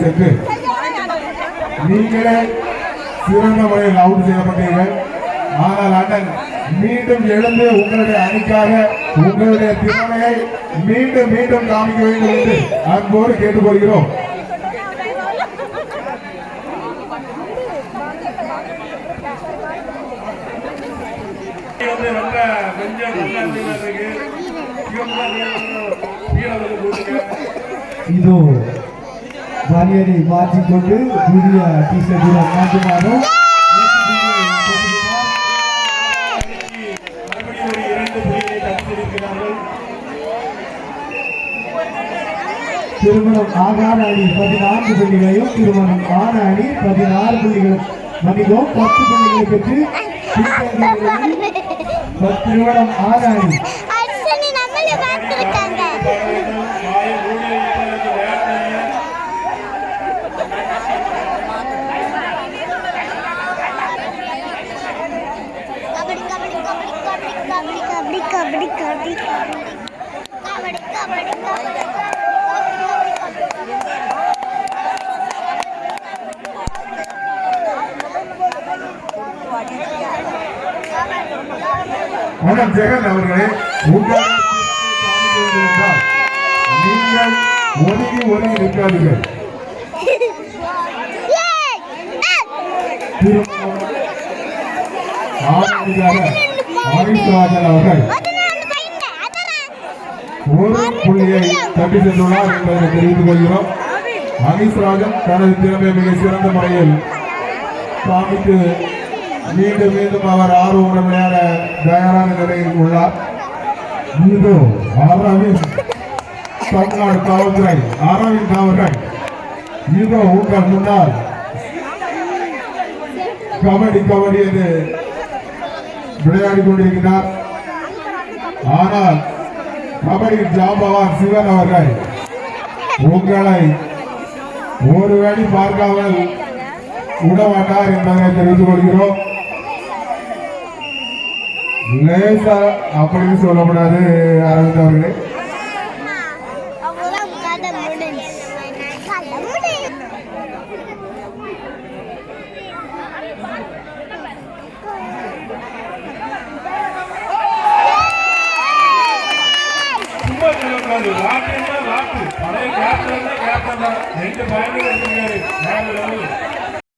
சென்று நீங்களே சிறந்த முறையில் அவுட் செய்யப்பட்டீர்கள். ஆனால் அண்ணன் மீண்டும் எழுந்து உங்களுடைய அணிக்காக உங்களுடைய திறமையை மீண்டும் மீண்டும் காமிக்க வேண்டும் என்று அன்போடு கேட்டுக்கொள்கிறோம். இதோ பனியனை மாற்றிக்கொண்டு புதிய டிஷர்ட்டுடன் மாற்றுமாறும் திருமணம் ஆகாத அணி 14 புள்ளிகளையும் திருமணம் ஆன அணி 16 புள்ளிகளும் மன்னிக்கும் 10 புள்ளிகளை பெற்று திருமணம் ஆன அணி ஜெகன் அவர்களே, நீங்கள் ஒதுங்கி நிற்காதீர்கள். அவர்கள் ஒரு புள்ளியை தட்டி சென்றுள்ளார் என்பதை தெரிவித்துக் கொள்கிறோம். அனீஸ்ராஜன் தனது திறமை மிக சிறந்த முறையில் காமித்து மீண்டும் மீண்டும் அவர் ஆர்வமுடன் விளையாட தயாரான நிலையில் உள்ளார். இதோ அரவிந்த் தமிழ்நாடு காவல்துறை அரவிந்த் அவர்கள் இதோ உங்கள் முன்னால் கபடி என்று விளையாடி கொண்டிருக்கிறார். ஆனால் கபடி ஜாம்பவான் சிவன் அவர்கள் உங்களை ஒரு வேளை பார்க்காமல் விடமாட்டார் என்பதை தெரிந்து கொள்கிறோம். லேசா அப்படின்னு சொல்லக்கூடாது அரவிந்த் அவர்களே. பழைய கேப்டன் 2 பாயிண்ட்